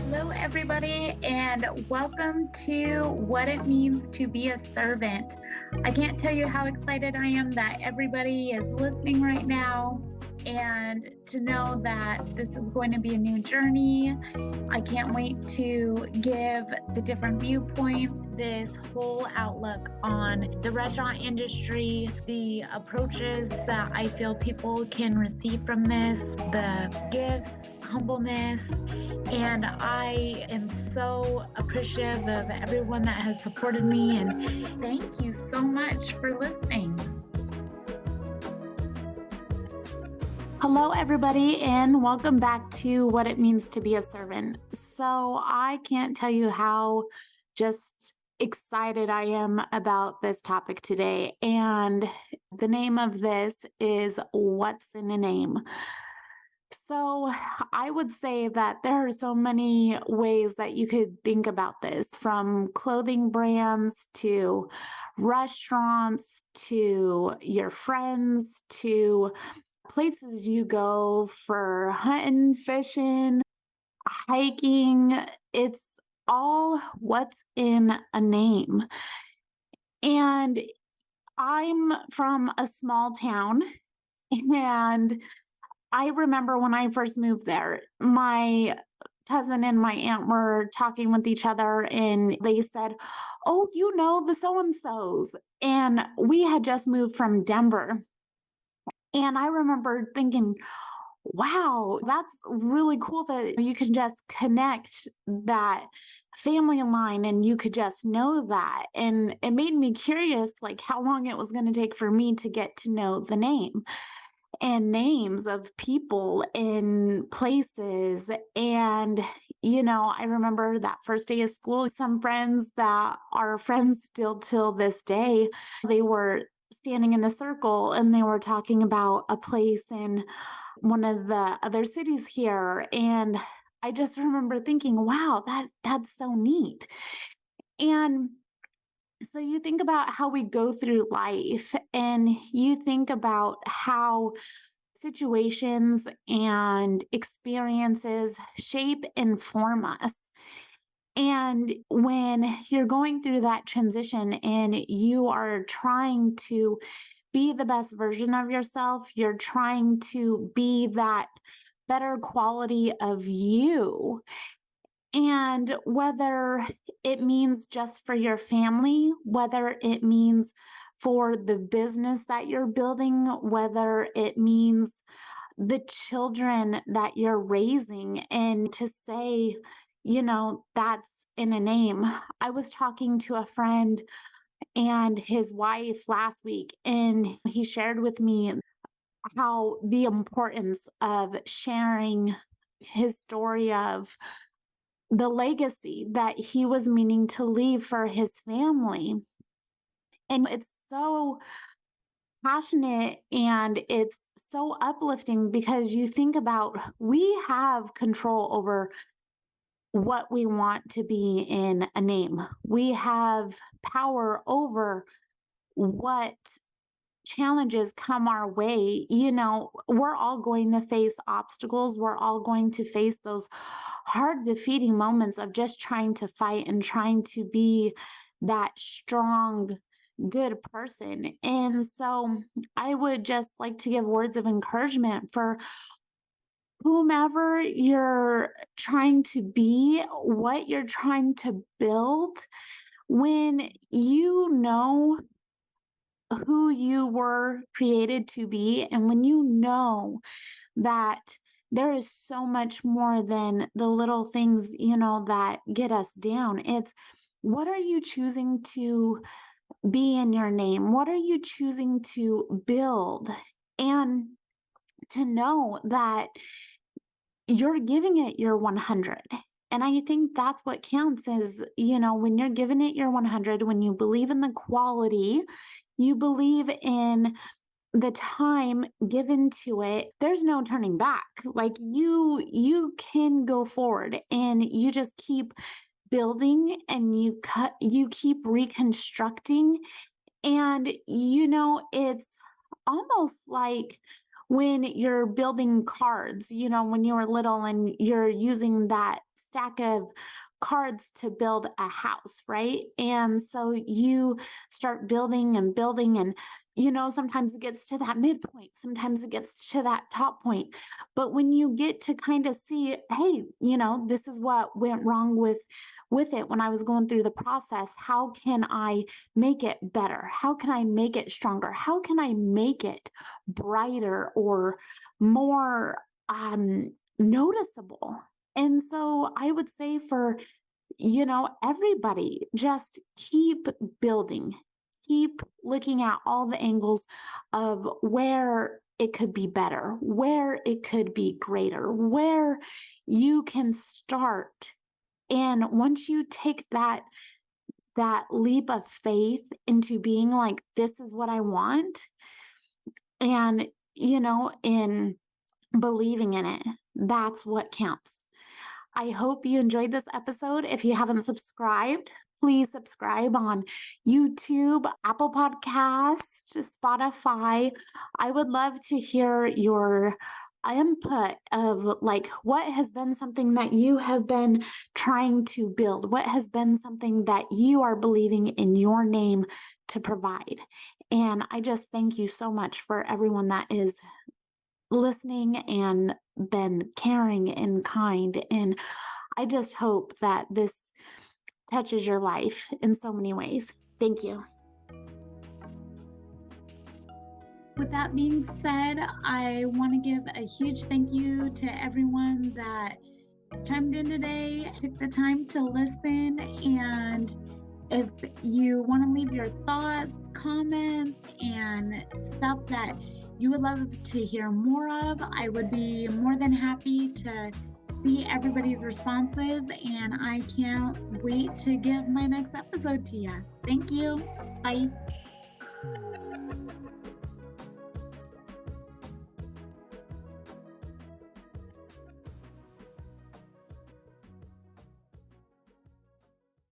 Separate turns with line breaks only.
Hello, everybody, and welcome to What It Means to Be a Servant. I can't tell you how excited I am that everybody is listening right now and to know that this is going to be a new journey. I can't wait to give the different viewpoints, this whole outlook on the restaurant industry, the approaches that I feel people can receive from this, the gifts, humbleness, and I am so appreciative of everyone that has supported me. And thank you so much for listening. Hello, everybody, and welcome back to What It Means to Be a Servant. So, I can't tell you how just excited I am about this topic today. And the name of this is What's in a Name? So, I would say that there are so many ways that you could think about this, from clothing brands to restaurants to your friends to places you go for hunting, fishing, hiking. It's all what's in a name. And I'm from a small town, and I remember when I first moved there, my cousin and my aunt were talking with each other and they said, "Oh, you know, the so and so's." And we had just moved from Denver. And I remember thinking, wow, that's really cool that you can just connect that family line and you could just know that. And it made me curious, like how long it was going to take for me to get to know the name and names of people in places. And, I remember that first day of school, some friends that are friends still till this day, they were standing in a circle and they were talking about a place in one of the other cities here. And I just remember thinking, wow, that's so neat. And so you think about how we go through life and you think about how situations and experiences shape and form us. And when you're going through that transition and you are trying to be the best version of yourself, you're trying to be that better quality of you. And whether it means just for your family, whether it means for the business that you're building, whether it means the children that you're raising, and to say, that's in a name. I was talking to a friend and his wife last week, and he shared with me how the importance of sharing his story of the legacy that he was meaning to leave for his family. And it's so passionate and it's so uplifting because you think about we have control over what we want to be in a name. We have power over what challenges come our way. We're all going to face obstacles. We're all going to face those hard, defeating moments of just trying to fight and trying to be that strong, good person. And so I would just like to give words of encouragement for whomever you're trying to be, what you're trying to build. When you know who you were created to be, and when you know that there is so much more than the little things, that get us down. It's what are you choosing to be in your name? What are you choosing to build? And to know that you're giving it your 100. And I think that's what counts is, when you're giving it your 100, when you believe in the quality, you believe in the time given to it, there's no turning back. Like you can go forward and you just keep building and you keep reconstructing. And it's almost like when you're building cards, when you were little and you're using that stack of cards to build a house, right? And so you start building and building, and sometimes it gets to that midpoint, sometimes it gets to that top point. But when you get to kind of see, hey, this is what went wrong with it when I was going through the process. How can I make it better? How can I make it stronger? How can I make it brighter or more noticeable? And so I would say for, everybody, just keep building, keep looking at all the angles of where it could be better, where it could be greater, where you can start. And once you take that leap of faith into being like, this is what I want, and in believing in it, that's what counts. I hope you enjoyed this episode. If you haven't subscribed, please subscribe on YouTube, Apple Podcast, Spotify. I would love to hear your input of like what has been something that you have been trying to build, what has been something that you are believing in your name to provide. And I just thank you so much for everyone that is listening and been caring and kind. And I just hope that this touches your life in so many ways. Thank you. With that being said, I want to give a huge thank you to everyone that chimed in today, took the time to listen. And if you want to leave your thoughts, comments, and stuff that you would love to hear more of, I would be more than happy to see everybody's responses, and I can't wait to give my next episode to you. Thank you. Bye.